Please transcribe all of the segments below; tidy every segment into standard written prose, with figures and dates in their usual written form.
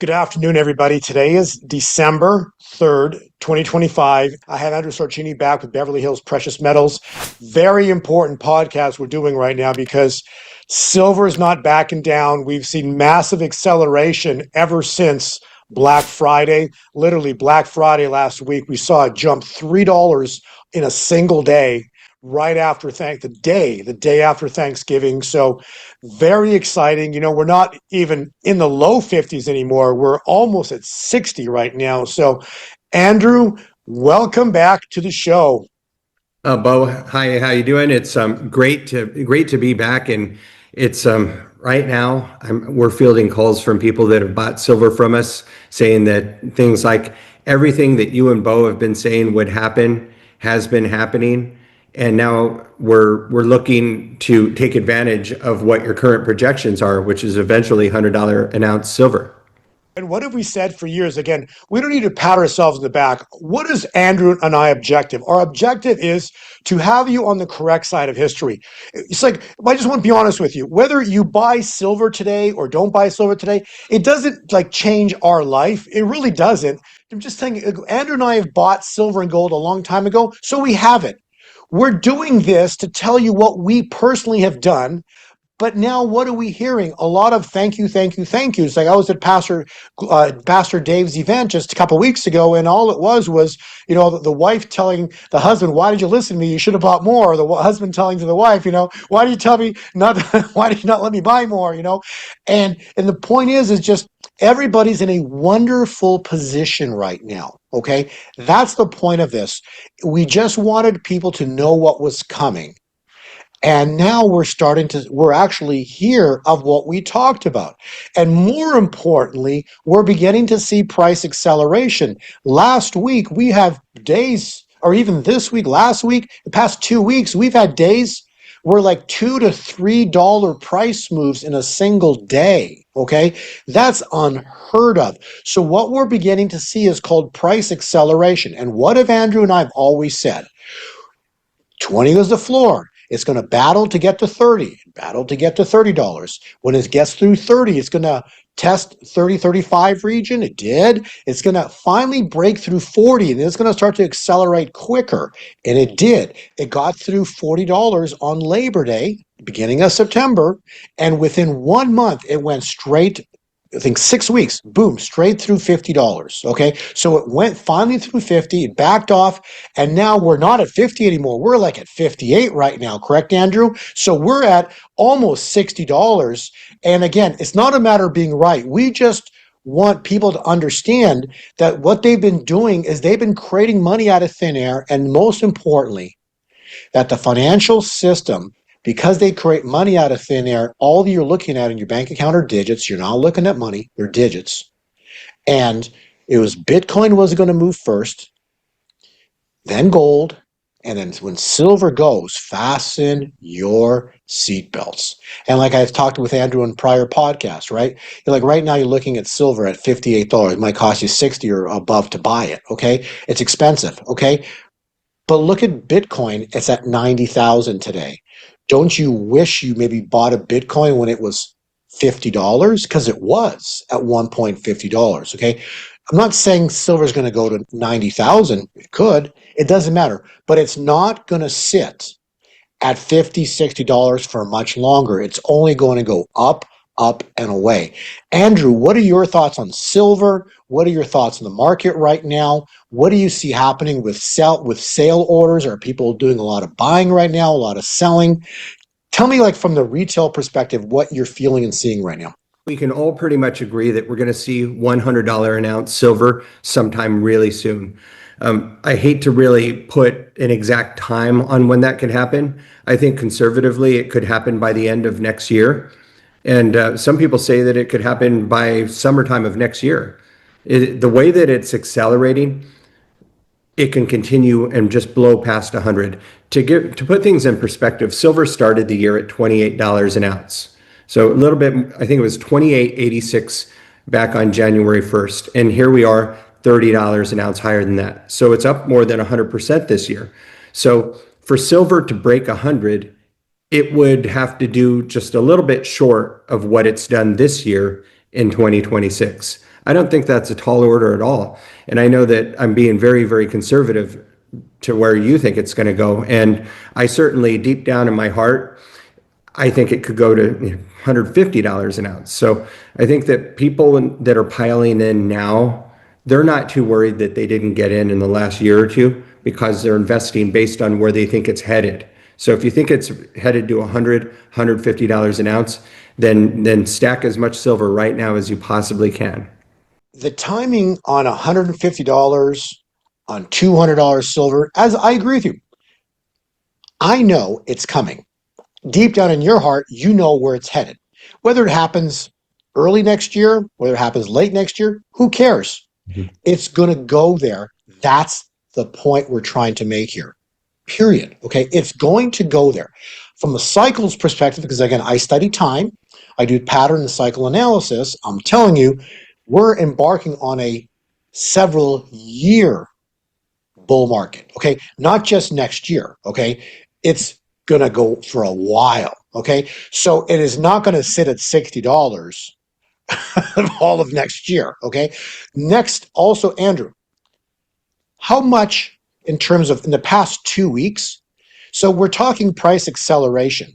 Good afternoon, everybody. Today is December 3rd, 2025. I have Andrew Sorchini back with Beverly Hills Precious Metals. Very important podcast we're doing right now because silver is not backing down. We've seen massive acceleration ever since Black Friday. Literally, Black Friday last week, we saw it jump $3 in a single day right after the day after Thanksgiving. So very exciting. You know, we're not even in the low 50s anymore. We're almost at 60 right now. So Andrew, welcome back to the show. Bo, hi, how you doing? It's great to be back, and it's right now we're fielding calls from people that have bought silver from us, saying that things like everything that you and Bo have been saying would happen has been happening, and now we're looking to take advantage of what your current projections are, which is eventually $100 an ounce silver. And what have we said for years? Again, we don't need to pat ourselves in the back. What is Andrew and I objective? Our objective is to have you on the correct side of history. It's like, I just want to be honest with you. Whether you buy silver today or don't buy silver today, it doesn't like change our life. It really doesn't. I'm just saying, Andrew and I have bought silver and gold a long time ago, so we have it. We're doing this to tell you what we personally have done. But now what are we hearing? A lot of thank you, thank you, thank yous. Like I was at Pastor Dave's event just a couple of weeks ago, and all it was, the wife telling the husband, "Why did you listen to me? You should have bought more." Or the husband telling to the wife, "Why do you tell me not? Why did you not let me buy more?" And the point is just everybody's in a wonderful position right now. Okay, that's the point of this. We just wanted people to know what was coming. And now we're actually here of what we talked about. And more importantly, we're beginning to see price acceleration. Last week, we have days, or even this week, last week, the past 2 weeks, we've had days where like $2 to $3 price moves in a single day. Okay. That's unheard of. So what we're beginning to see is called price acceleration. And what have Andrew and I have always said? 20 is the floor. It's going to battle to get to 30, battle to get to $30. When it gets through 30, it's going to test 30, 35 region. It did. It's going to finally break through 40, and then it's going to start to accelerate quicker. And it did. It got through $40 on Labor Day, beginning of September, and within 1 month, it went straight, I think 6 weeks, boom, straight through $50. Okay. So it went finally through 50, it backed off, and now we're not at 50 anymore. We're like at 58 right now. Correct, Andrew? So we're at almost $60. And again, it's not a matter of being right. We just want people to understand that what they've been doing is they've been creating money out of thin air. And most importantly, that the financial system, because they create money out of thin air, all you're looking at in your bank account are digits. You're not looking at money, they're digits. And it was Bitcoin was going to move first, then gold, and then when silver goes, fasten your seatbelts. And like I've talked with Andrew in prior podcasts, right? Like right now you're looking at silver at $58. It might cost you 60 or above to buy it, okay? It's expensive, okay? But look at Bitcoin, it's at 90,000 today. Don't you wish you maybe bought a Bitcoin when it was $50? Because it was at one point $50, okay? I'm not saying silver is going to go to 90,000. It could. It doesn't matter. But it's not going to sit at $50, $60 for much longer. It's only going to go up, up, and away. Andrew, what are your thoughts on silver? What are your thoughts on the market right now? What do you see happening with sale orders? Are people doing a lot of buying right now, a lot of selling? Tell me, like from the retail perspective, what you're feeling and seeing right now. We can all pretty much agree that we're going to see $100 an ounce silver sometime really soon. I hate to really put an exact time on when that could happen. I think conservatively it could happen by the end of next year. And some people say that it could happen by summertime of next year. The way that it's accelerating, it can continue and just blow past 100. To put things in perspective, silver started the year at $28 an ounce. So a little bit, I think it was $28.86 back on January 1st. And here we are, $30 an ounce higher than that. So it's up more than 100% this year. So for silver to break 100, it would have to do just a little bit short of what it's done this year in 2026. I don't think that's a tall order at all. And I know that I'm being very, very conservative to where you think it's going to go. And I certainly, deep down in my heart, I think it could go to $150 an ounce. So I think that people that are piling in now, they're not too worried that they didn't get in the last year or two because they're investing based on where they think it's headed. So if you think it's headed to $150 an ounce, then stack as much silver right now as you possibly can. The timing on $150, on $200 silver, as I agree with you, I know it's coming. Deep down in your heart, you know where it's headed. Whether it happens early next year, whether it happens late next year, who cares? Mhm. It's going to go there. That's the point we're trying to make here. Period. Okay. It's going to go there. From a cycles perspective, because again, I study time, I do pattern and cycle analysis. I'm telling you, we're embarking on a several year bull market. Okay. Not just next year. Okay. It's going to go for a while. Okay. So it is not going to sit at $60 all of next year. Okay. Next, also, Andrew, how much in terms of in the past 2 weeks? So we're talking price acceleration.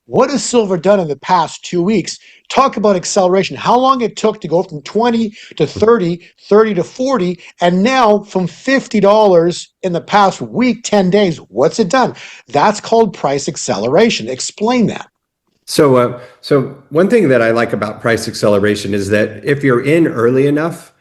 What has silver done in the past 2 weeks? Talk about acceleration. How long it took to go from 20 to 30, 30 to 40, and now from $50 in the past week, 10 days. What's it done? That's called price acceleration. Explain that. So one thing that I like about price acceleration is that if you're in early enough,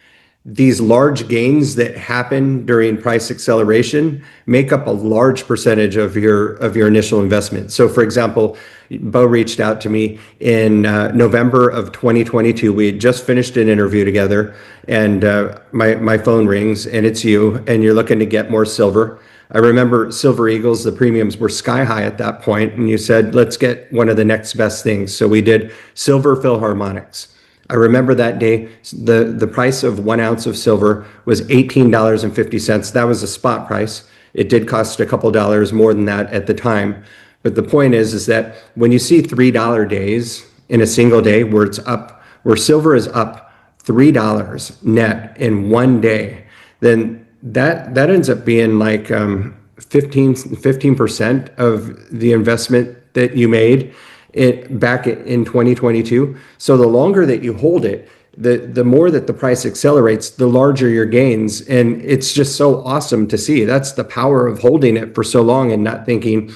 these large gains that happen during price acceleration make up a large percentage of your initial investment. So, for example, Bo reached out to me in November of 2022. We had just finished an interview together, and my phone rings, and it's you, and you're looking to get more silver. I remember Silver Eagles, the premiums were sky high at that point, and you said, let's get one of the next best things. So we did Silver Philharmonics. I remember that day, the price of 1 ounce of silver was $18.50. That was a spot price. It did cost a couple dollars more than that at the time. But the point is that when you see $3 days in a single day where it's up, where silver is up $3 net in one day, then that ends up being like 15% of the investment that you made it back in 2022. So the longer that you hold it, the more that the price accelerates, the larger your gains. And it's just so awesome to see. That's the power of holding it for so long and not thinking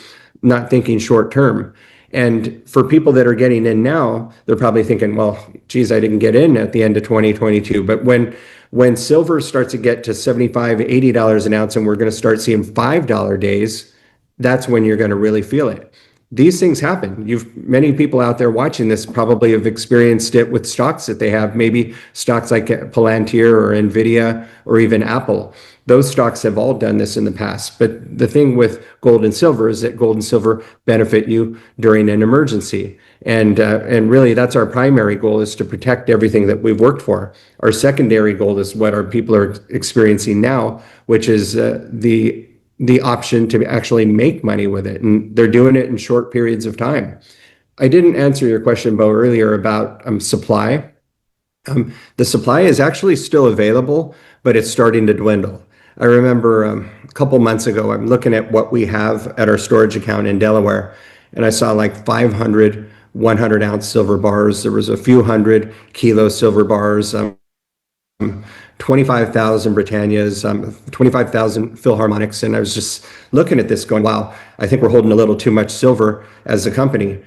short term. And for people that are getting in now, they're probably thinking, well, geez, I didn't get in at the end of 2022. But when silver starts to get to $75, $80 an ounce, and we're going to start seeing $5 days, that's when you're going to really feel it. These things happen. Many people out there watching this probably have experienced it with stocks that they have, maybe stocks like Palantir or Nvidia or even Apple. Those stocks have all done this in the past. But the thing with gold and silver is that gold and silver benefit you during an emergency. And really that's our primary goal, is to protect everything that we've worked for. Our secondary goal is what our people are experiencing now, which is the option to actually make money with it. And they're doing it in short periods of time. I didn't answer your question, Bo, earlier about supply. The supply is actually still available, but it's starting to dwindle. I remember a couple months ago, I'm looking at what we have at our storage account in Delaware, and I saw like 500 100-ounce silver bars. There was a few hundred kilo silver bars. 25,000 Britannias, 25,000 Philharmonics. And I was just looking at this going, wow, I think we're holding a little too much silver as a company.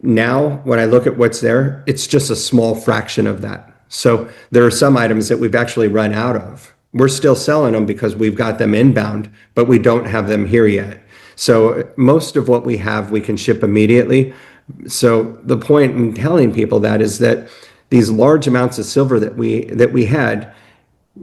Now, when I look at what's there, it's just a small fraction of that. So there are some items that we've actually run out of. We're still selling them because we've got them inbound, but we don't have them here yet. So most of what we have, we can ship immediately. So the point in telling people that is that these large amounts of silver that we had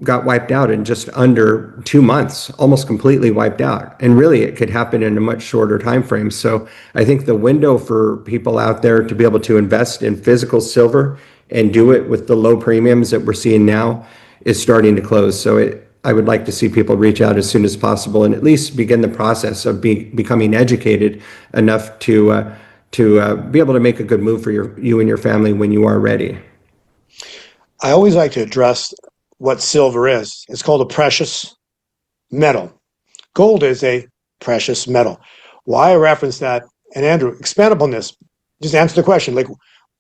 got wiped out in just under 2 months, almost completely wiped out. And really, it could happen in a much shorter time frame. So I think the window for people out there to be able to invest in physical silver and do it with the low premiums that we're seeing now is starting to close. So I would like to see people reach out as soon as possible and at least begin the process of becoming educated enough to be able to make a good move for you and your family when you are ready. I always like to address what silver is. It's called a precious metal. Gold is a precious metal. Why I reference that, and Andrew, expand upon this. Just answer the question. Like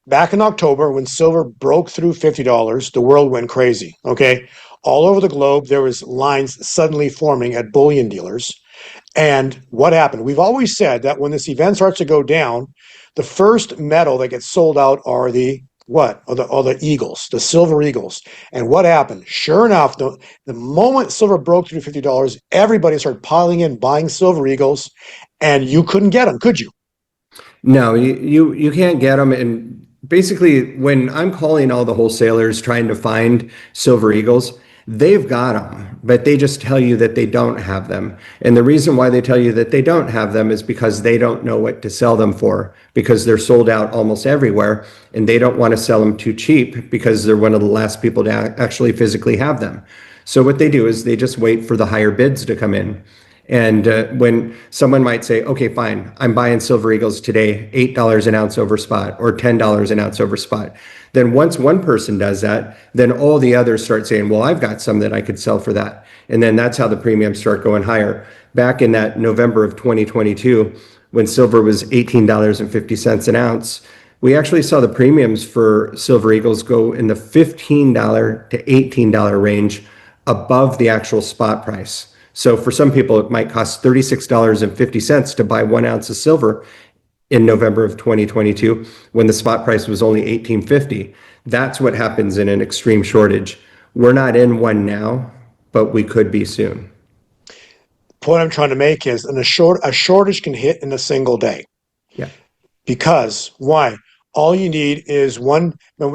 back in October, when silver broke through $50, the world went crazy. Okay, all over the globe, there was lines suddenly forming at bullion dealers. And what happened? We've always said that when this event starts to go down, the first metal that gets sold out are the what? Are the eagles, the silver eagles. And what happened? Sure enough, the moment silver broke through $50, everybody started piling in, buying silver eagles, and you couldn't get them, could you? No, you can't get them. And basically, when I'm calling all the wholesalers trying to find Silver Eagles, they've got them, but they just tell you that they don't have them. And the reason why they tell you that they don't have them is because they don't know what to sell them for, because they're sold out almost everywhere, and they don't want to sell them too cheap because they're one of the last people to actually physically have them. So what they do is they just wait for the higher bids to come in. And when someone might say, okay, fine, I'm buying Silver Eagles today, $8 an ounce over spot or $10 an ounce over spot. Then once one person does that, then all the others start saying, well, I've got some that I could sell for that. And then that's how the premiums start going higher. Back in that November of 2022, when silver was $18.50 an ounce, we actually saw the premiums for Silver Eagles go in the $15 to $18 range above the actual spot price. So for some people, it might cost $36.50 to buy 1 ounce of silver in November of 2022 when the spot price was only $18.50. That's what happens in an extreme shortage. We're not in one now, but we could be soon. The point I'm trying to make is a shortage can hit in a single day. Yeah. Because why? All you need is one.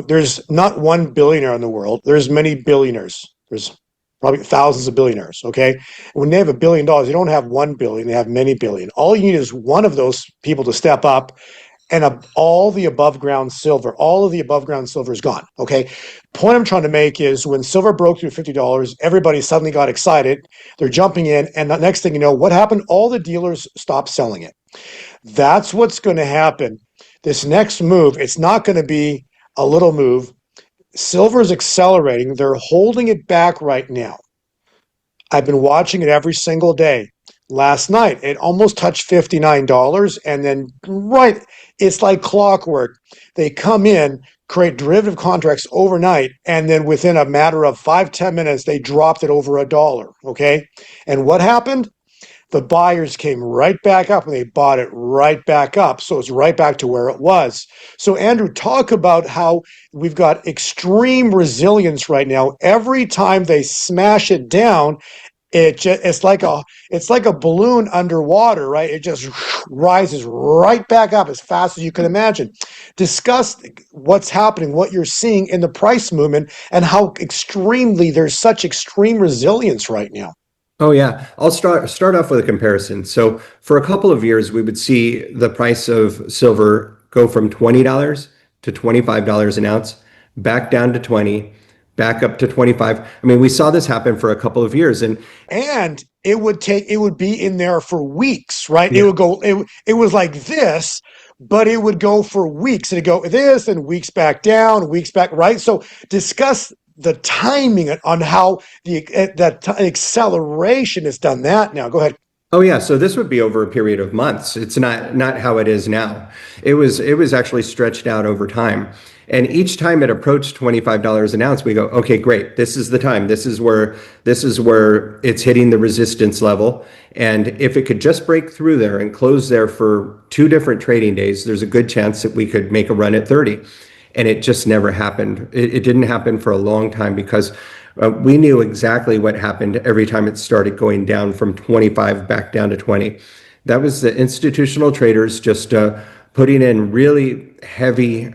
There's not one billionaire in the world. There's many billionaires. There's probably thousands of billionaires. Okay. When they have $1 billion, they don't have 1 billion, they have many billion. All you need is one of those people to step up, and all the all of the above ground silver is gone. Okay. Point I'm trying to make is when silver broke through $50, everybody suddenly got excited. They're jumping in. And the next thing you know, what happened? All the dealers stopped selling it. That's what's going to happen. This next move, it's not going to be a little move. Silver is accelerating. They're holding it back right now. I've been watching it every single day. Last night, it almost touched $59, and then it's like clockwork. They come in, create derivative contracts overnight, and then within a matter of 5-10 minutes, they dropped it over $1. Okay, and what happened? The buyers came right back up and they bought it right back up. So it's right back to where it was. So, Andrew, talk about how we've got extreme resilience right now. Every time they smash it down, it's like a balloon underwater, right? It just rises right back up as fast as you can imagine. Discuss what's happening, what you're seeing in the price movement, and how extremely there's such extreme resilience right now. Oh yeah, I'll start off with a comparison. So for a couple of years, we would see the price of silver go from $20 to $25 an ounce, back down to 20, back up to 25. I mean, we saw this happen for a couple of years, and And it would be in there for weeks, right? It yeah. would go, it was like this, but it would go for weeks. It'd go this and weeks back down, weeks back, right? So discuss the timing on how that acceleration has done that now. Go ahead. Oh yeah, so this would be over a period of months. It's not how it is now. It was actually stretched out over time. And each time it approached $25 an ounce, we go, okay, great. This is the time. This is where it's hitting the resistance level. And if it could just break through there and close there for 2 different trading days, there's a good chance that we could make a run at 30. And it just never happened. It didn't happen for a long time because we knew exactly what happened every time it started going down from 25 back down to 20. That was the institutional traders just putting in really heavy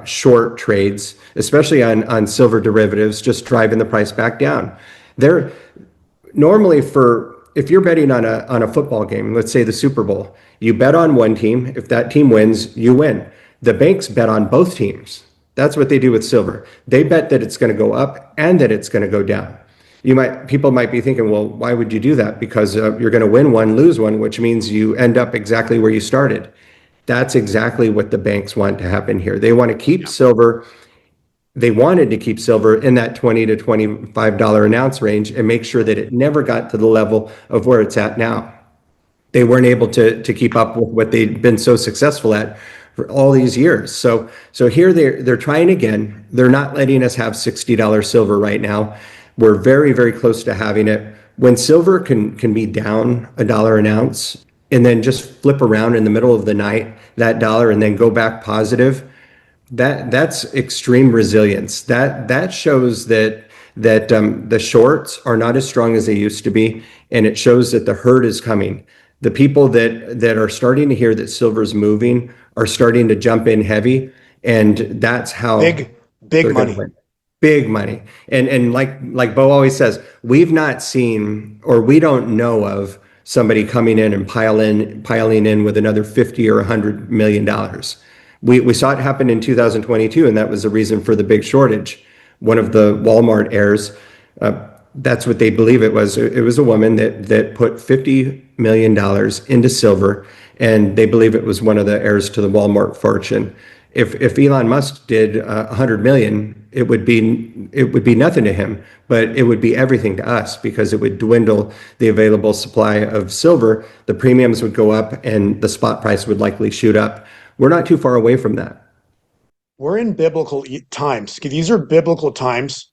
short trades, especially on silver derivatives, just driving the price back down. They're normally for if you're betting on a football game, let's say the Super Bowl, you bet on one team. If that team wins, you win. The banks bet on both teams. That's what they do with silver. They bet that it's going to go up and that it's going to go down. People might be thinking, well, why would you do that? Because you're going to win one, lose one, which means you end up exactly where you started. That's exactly what the banks want to happen here. They want to keep silver they wanted to keep silver in that $20 to $25 an ounce range and make sure that it never got to the level of where it's at now. They weren't able to keep up with what they'd been so successful at for all these years. So here they're trying again. They're not letting us have $60 silver right now. We're very, very close to having it. When silver can be down $1 an ounce and then just flip around in the middle of the night, that dollar, and then go back positive, that's extreme resilience. That shows that the shorts are not as strong as they used to be, and it shows that the herd is coming. The people that are starting to hear that silver's moving are starting to jump in heavy, and that's how Big they're going to money. win. Big money. And like Bo always says, we've not seen, or we don't know of somebody coming in and piling in with another 50 or $100 million. We saw it happen in 2022, and that was the reason for the big shortage. One of the Walmart heirs, that's what they believe it was. It was a woman that put $50 million into silver, and they believe it was one of the heirs to the Walmart fortune. If Elon Musk did 100 million, it would be nothing to him, but it would be everything to us because it would dwindle the available supply of silver. The premiums would go up, and the spot price would likely shoot up. We're not too far away from that. We're in biblical times. These are biblical times.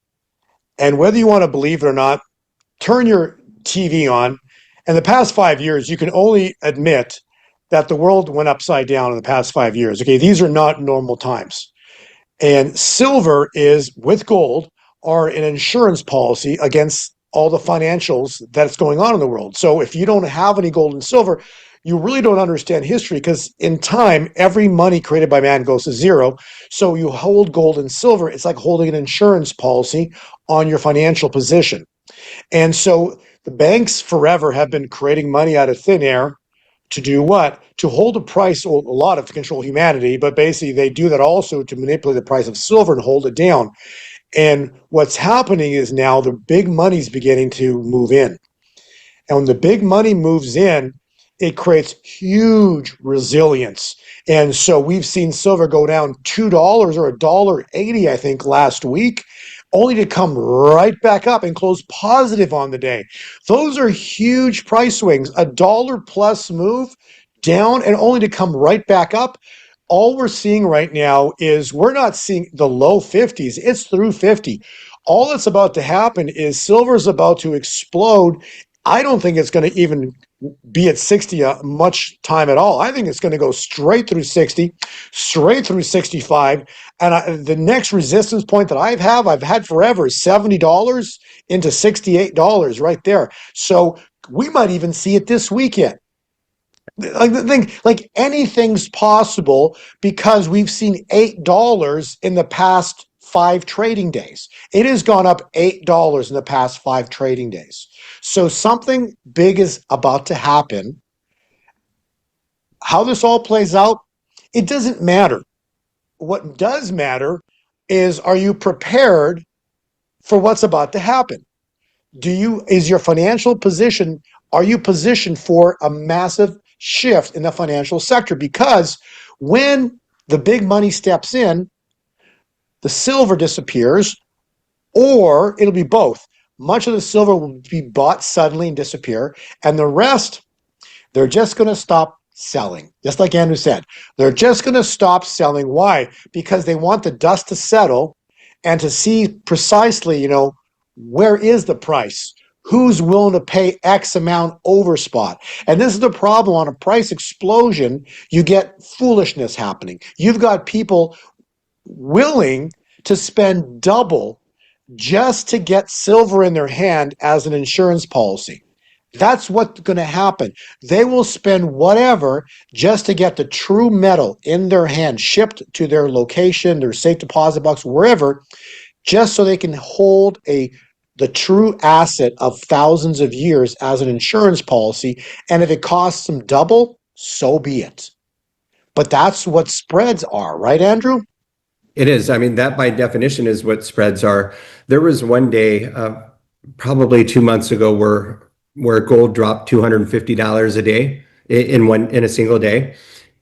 And whether you want to believe it or not, turn your TV on. In the past 5 years, you can only admit that the world went upside down in the past 5 years. Okay, these are not normal times. And silver is, with gold, are an insurance policy against all the financials that's going on in the world. So if you don't have any gold and silver, you really don't understand history, because in time, every money created by man goes to zero. So you hold gold and silver, it's like holding an insurance policy on your financial position. And so the banks forever have been creating money out of thin air to do what? To hold a price, well, a lot of to control humanity, but basically they do that also to manipulate the price of silver and hold it down. And what's happening is now the big money's beginning to move in. And when the big money moves in, it creates huge resilience. And so we've seen silver go down $2 or $1.80, I think, last week, only to come right back up and close positive on the day. Those are huge price swings. A dollar plus move down and only to come right back up. All we're seeing right now is we're not seeing the low 50s, it's through 50. All that's about to happen is silver's about to explode. I don't think it's going to even be at 60 much time at all. I think it's going to go straight through 60, straight through 65. And the next resistance point that I've had forever is $70 into $68 right there. So we might even see it this weekend. Like the thing, like anything's possible because we've seen $8 in the past 5 trading days. It has gone up $8 in the past 5 trading days. So something big is about to happen. How this all plays out, it doesn't matter. What does matter is, are you prepared for what's about to happen? Is your financial position, are you positioned for a massive shift in the financial sector? Because when the big money steps in, the silver disappears, or it'll be both. Much of the silver will be bought suddenly and disappear, and the rest, they're just going to stop selling. Just like Andrew said, they're just going to stop selling. Why? Because they want the dust to settle and to see precisely, where is the price? Who's willing to pay X amount over spot? And this is the problem. On a price explosion, you get foolishness happening. You've got people willing to spend double just to get silver in their hand as an insurance policy. That's what's going to happen. They will spend whatever just to get the true metal in their hand, shipped to their location, their safe deposit box, wherever, just so they can hold the true asset of thousands of years as an insurance policy. And if it costs them double, so be it. But that's what spreads are, right, Andrew? It is. I mean, that by definition is what spreads are. There was one day, probably 2 months ago, where gold dropped $250 a day in a single day,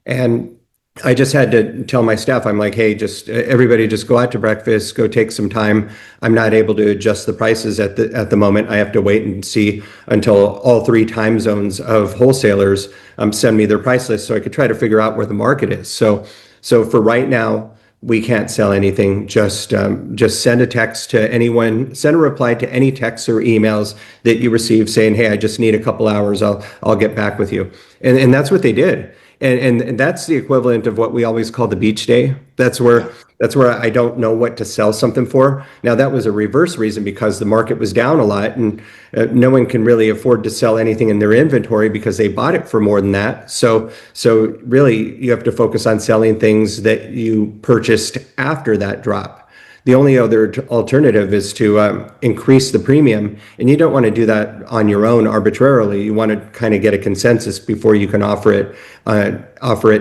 and I just had to tell my staff, I'm like, hey, just everybody just go out to breakfast, go take some time. I'm not able to adjust the prices at the moment. I have to wait and see until all three time zones of wholesalers send me their price list so I could try to figure out where the market is. So for right now, we can't sell anything. Just send a text to anyone, send a reply to any texts or emails that you receive saying, hey, I just need a couple hours. I'll get back with you. And that's what they did. And that's the equivalent of what we always call the beach day. Yeah. That's where I don't know what to sell something for. Now that was a reverse reason because the market was down a lot, and no one can really afford to sell anything in their inventory because they bought it for more than that. So really, you have to focus on selling things that you purchased after that drop. The only other alternative is to increase the premium, and you don't want to do that on your own arbitrarily. You want to kind of get a consensus before you can offer it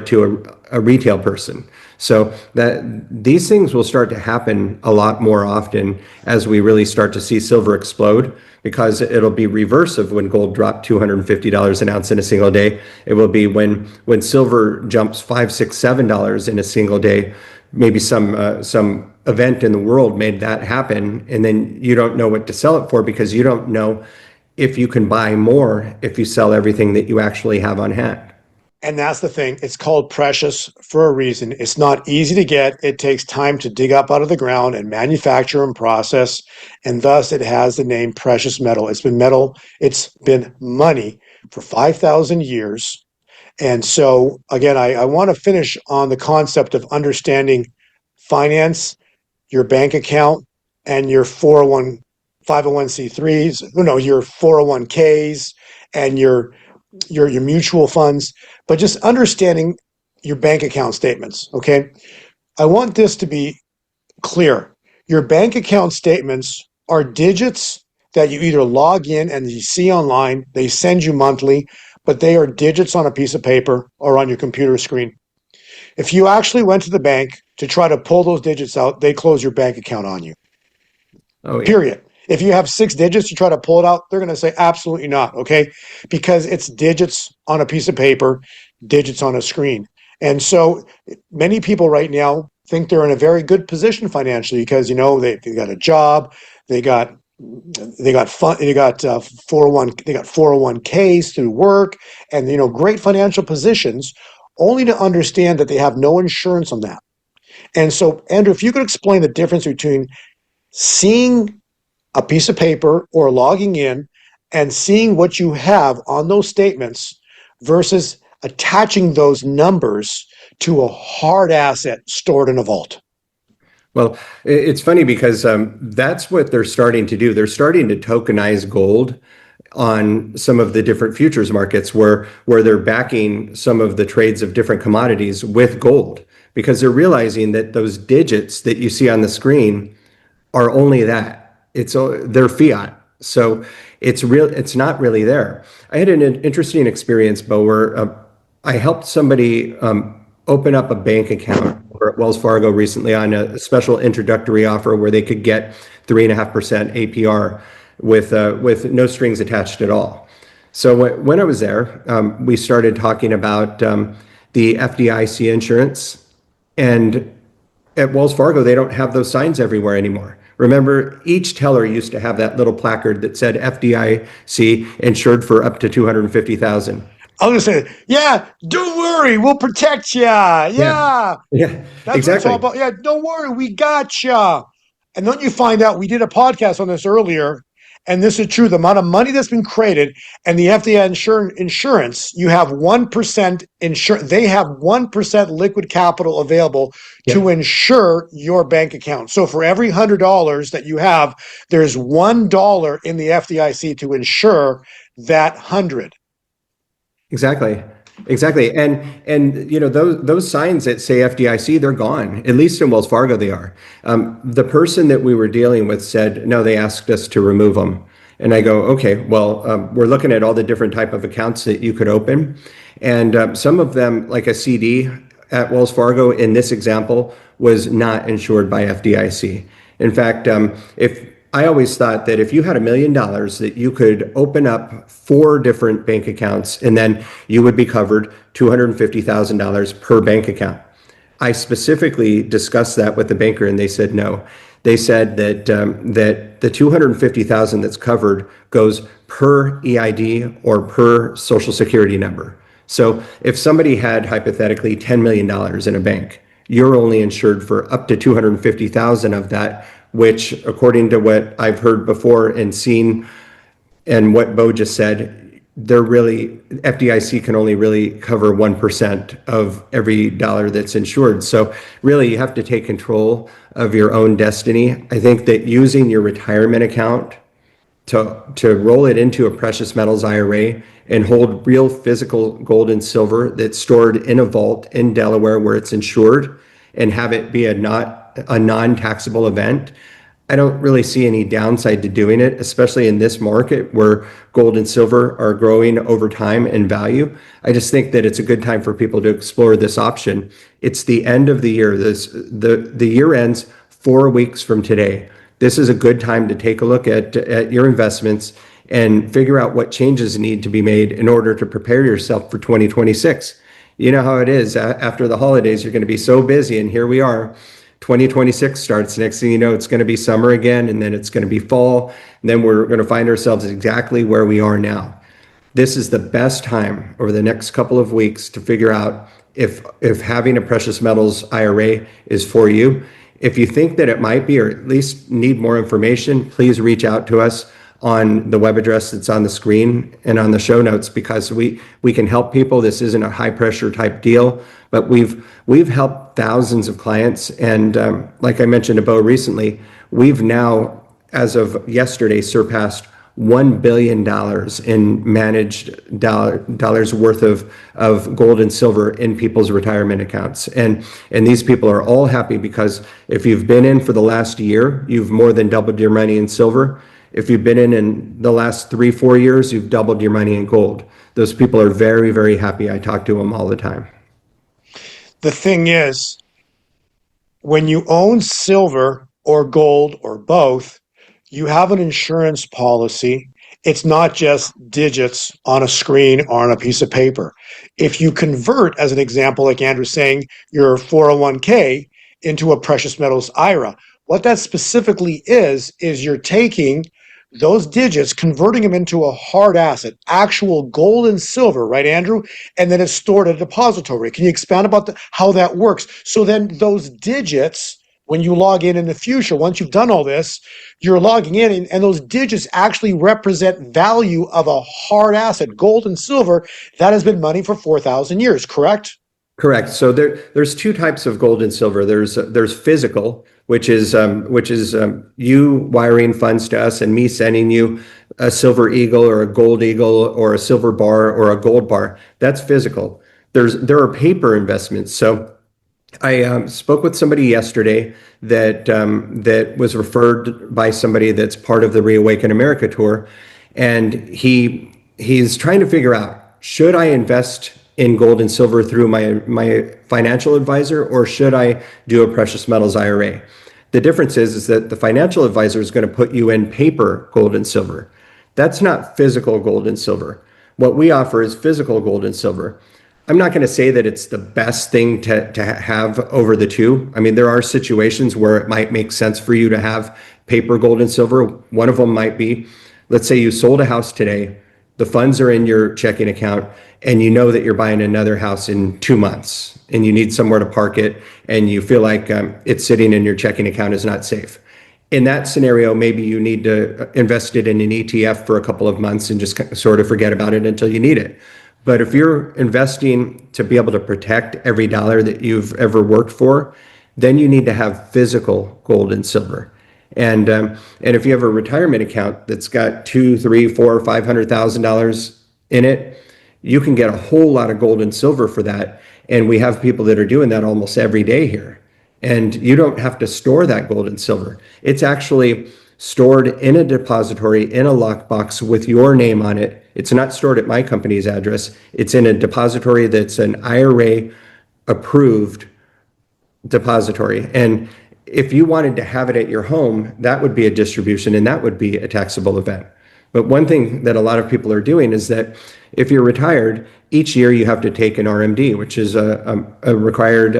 to a retail person. So that these things will start to happen a lot more often as we really start to see silver explode, because it'll be reverse of when gold dropped $250 an ounce in a single day. It will be when silver jumps $5, $6, $7 in a single day. Maybe some event in the world made that happen, and then you don't know what to sell it for because you don't know if you can buy more if you sell everything that you actually have on hand. And that's the thing. It's called precious for a reason. It's not easy to get. It takes time to dig up out of the ground and manufacture and process. And thus it has the name precious metal. It's been metal. It's been money for 5,000 years. And so, again, I want to finish on the concept of understanding finance, your bank account, and your 401, 501c3s, your 401ks, and your mutual funds, but just understanding your bank account statements. Okay. I want this to be clear. Your bank account statements are digits that you either log in and you see online, they send you monthly, but they are digits on a piece of paper or on your computer screen. If you actually went to the bank to try to pull those digits out, they close your bank account on you. Oh yeah. Period. If you have 6 digits, you try to pull it out, they're going to say absolutely not. Okay. Because it's digits on a piece of paper, digits on a screen. And so many people right now think they're in a very good position financially because, they got a job, they got 401ks through work, and great financial positions, only to understand that they have no insurance on that. And so, Andrew, if you could explain the difference between seeing a piece of paper or logging in and seeing what you have on those statements versus attaching those numbers to a hard asset stored in a vault. Well, it's funny because that's what they're starting to do. They're starting to tokenize gold on some of the different futures markets where they're backing some of the trades of different commodities with gold, because they're realizing that those digits that you see on the screen are only that. They're fiat. So it's not really there. I had an interesting experience, Bo, where I helped somebody open up a bank account at Wells Fargo recently on a special introductory offer where they could get 3.5% APR with no strings attached at all. So when I was there, we started talking about the FDIC insurance, and at Wells Fargo, they don't have those signs everywhere anymore. Remember, each teller used to have that little placard that said FDIC insured for up to 250,000. I was going to say, yeah, don't worry, we'll protect you. Yeah, Yeah, yeah, that's what it's all exactly. about. Yeah, don't worry, we got you. And then you find out, we did a podcast on this earlier, and this is true. The amount of money that's been created, and the FDI insurance, you have 1% insurance. They have 1% liquid capital available to Yep. insure your bank account. So for every $100 that you have, there's $1 in the FDIC to insure that 100. Exactly. Exactly. And those signs that say FDIC, they're gone. At least in Wells Fargo, they are. The person that we were dealing with said, no, they asked us to remove them. And I go, okay, well, we're looking at all the different type of accounts that you could open. And some of them, like a CD at Wells Fargo in this example, was not insured by FDIC. In fact, if I always thought that if you had $1 million that you could open up 4 different bank accounts and then you would be covered $250,000 per bank account. I specifically discussed that with the banker, and they said no. They said that that the 250,000 that's covered goes per EID or per Social Security number. So if somebody had hypothetically $10 million in a bank, you're only insured for up to 250,000 of that, which, according to what I've heard before and seen, and what Bo just said, they're really, FDIC can only really cover 1% of every dollar that's insured. So really, you have to take control of your own destiny. I think that using your retirement account to roll it into a precious metals IRA and hold real physical gold and silver that's stored in a vault in Delaware where it's insured, and have it be a non-taxable event. I don't really see any downside to doing it, especially in this market where gold and silver are growing over time in value. I just think that it's a good time for people to explore this option. It's the end of the year. The year ends 4 weeks from today. This is a good time to take a look at your investments and figure out what changes need to be made in order to prepare yourself for 2026. You know how it is. After the holidays, you're going to be so busy, and here we are. 2026 starts. Next thing you know, it's going to be summer again, and then it's going to be fall, and then we're going to find ourselves exactly where we are now. This is the best time over the next couple of weeks to figure out if having a precious metals IRA is for you. If you think that it might be, or at least need more information, please reach out to us on the web address that's on the screen and on the show notes, because we can help people. This isn't a high pressure type deal, but we've helped thousands of clients. And like I mentioned to Bo recently, we've now, as of yesterday, surpassed $1 billion in managed dollars worth of gold and silver in people's retirement accounts. And these people are all happy because if you've been in for the last year, you've more than doubled your money in silver. If you've been in the last 3-4 years, you've doubled your money in gold. Those people are very, very happy. I talk to them all the time. The thing is, when you own silver or gold or both, you have an insurance policy. It's not just digits on a screen or on a piece of paper. If you convert, as an example, like Andrew's saying, your 401k into a precious metals IRA, what that specifically is you're taking those digits, converting them into a hard asset, actual gold and silver, right, Andrew? And then it's stored at a depository. Can you expand about how that works? So then those digits, when you log in the future, once you've done all this, you're logging in, and those digits actually represent value of a hard asset, gold and silver, that has been money for 4,000 years, correct? Correct. So there's two types of gold and silver. There's physical, which is you wiring funds to us and me sending you a silver eagle or a gold eagle or a silver bar or a gold bar. That's physical. There are paper investments. So I spoke with somebody yesterday that was referred by somebody that's part of the Reawaken America tour, and he's trying to figure out, should I invest in gold and silver through my financial advisor, or should I do a precious metals IRA? The difference is that the financial advisor is going to put you in paper gold and silver. That's not physical gold and silver. What we offer is physical gold and silver. I'm not going to say that it's the best thing to have over the two. I mean, there are situations where it might make sense for you to have paper gold and silver. One of them might be, let's say you sold a house today, the funds are in your checking account, and you know that you're buying another house in 2 months, and you need somewhere to park it, and you feel like it's sitting in your checking account is not safe. In that scenario, maybe you need to invest it in an ETF for a couple of months and just sort of forget about it until you need it. But if you're investing to be able to protect every dollar that you've ever worked for, then you need to have physical gold and silver. And if you have a retirement account that's got $2, $3, $4, $500,000 in it, you can get a whole lot of gold and silver for that. And we have people that are doing that almost every day here. And you don't have to store that gold and silver. It's actually stored in a depository, in a lockbox with your name on it. It's not stored at my company's address. It's in a depository that's an IRA approved depository. And if you wanted to have it at your home, that would be a distribution and that would be a taxable event. But one thing that a lot of people are doing is that if you're retired, each year you have to take an RMD, which is a required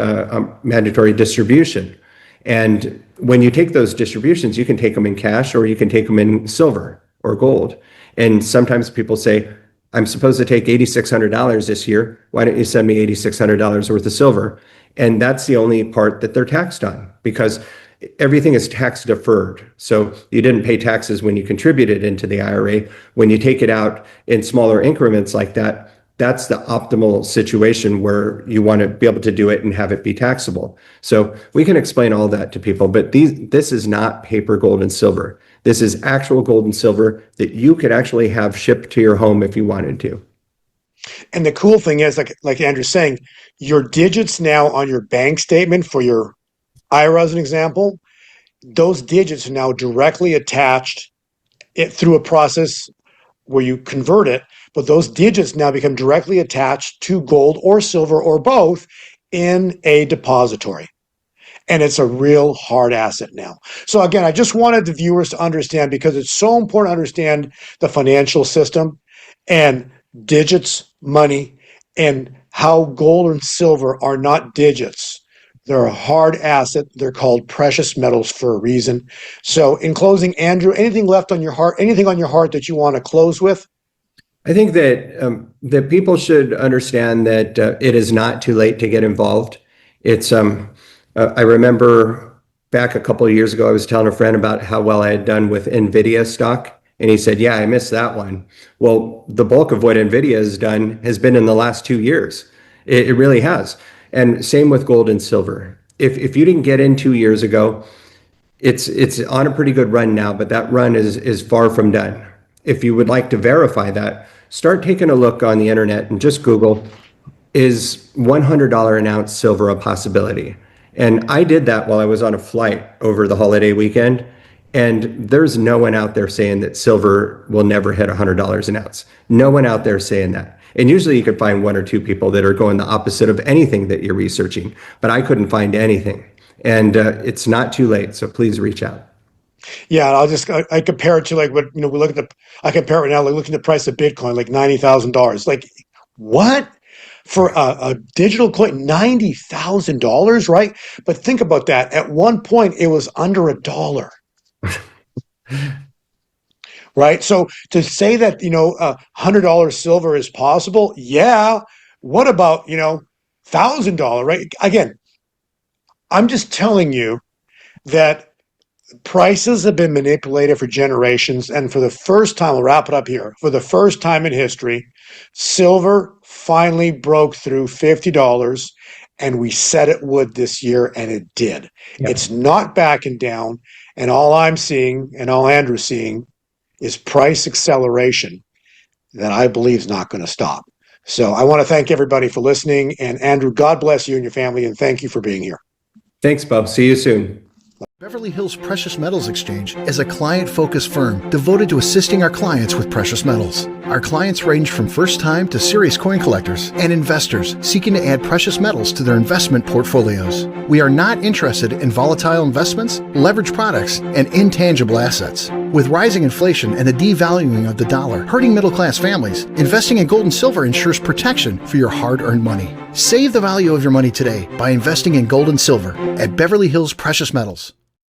mandatory distribution. And when you take those distributions, you can take them in cash or you can take them in silver or gold. And sometimes people say, I'm supposed to take $8,600 this year. Why don't you send me $8,600 worth of silver? And that's the only part that they're taxed on, because everything is tax deferred. So you didn't pay taxes when you contributed into the IRA. When you take it out in smaller increments like that, that's the optimal situation where you want to be able to do it and have it be taxable. So we can explain all that to people, but this is not paper gold and silver. This is actual gold and silver that you could actually have shipped to your home if you wanted to. And the cool thing is, like Andrew's saying, your digits now on your bank statement for your IRA, as an example, those digits are now directly attached through a process where you convert it, but those digits now become directly attached to gold or silver or both in a depository. And it's a real hard asset now. So again, I just wanted the viewers to understand, because it's so important to understand the financial system and digits, money, and how gold and silver are not digits. They're a hard asset. They're called precious metals for a reason. So in closing, Andrew, anything left on your heart, anything on your heart that you want to close with? I think that people should understand that it is not too late to get involved. It's I remember back a couple of years ago, I was telling a friend about how well I had done with NVIDIA stock, and he said, "Yeah, I missed that one." Well, the bulk of what NVIDIA has done has been in the last 2 years. It really has. And same with gold and silver. If you didn't get in 2 years ago, it's on a pretty good run now, but that run is far from done. If you would like to verify that, start taking a look on the internet and just Google, is $100 an ounce silver a possibility? And I did that while I was on a flight over the holiday weekend. And there's no one out there saying that silver will never hit $100 an ounce. No one out there saying that. And usually you could find one or two people that are going the opposite of anything that you're researching, but I couldn't find anything. And it's not too late, so please reach out. Yeah, I compare it to, like, what, we look at I compare it right now, like looking at the price of Bitcoin, like $90,000. Like, what? For a digital coin, $90,000, right? But think about that. At one point, it was under $1. Right? So to say that, $100 silver is possible, yeah. What about, $1,000, right? Again, I'm just telling you that prices have been manipulated for generations. And for the first time, I'll wrap it up here. For the first time in history, silver finally broke through $50. And we said it would this year, and it did. Yeah. It's not backing down. And all I'm seeing, and all Andrew's seeing, is price acceleration that I believe is not going to stop. So I want to thank everybody for listening. And Andrew, God bless you and your family, and thank you for being here. Thanks, Bob. See you soon. Beverly Hills Precious Metals Exchange is a client-focused firm devoted to assisting our clients with precious metals. Our clients range from first-time to serious coin collectors and investors seeking to add precious metals to their investment portfolios. We are not interested in volatile investments, leveraged products, and intangible assets. With rising inflation and the devaluing of the dollar hurting middle-class families, investing in gold and silver ensures protection for your hard-earned money. Save the value of your money today by investing in gold and silver at Beverly Hills Precious Metals.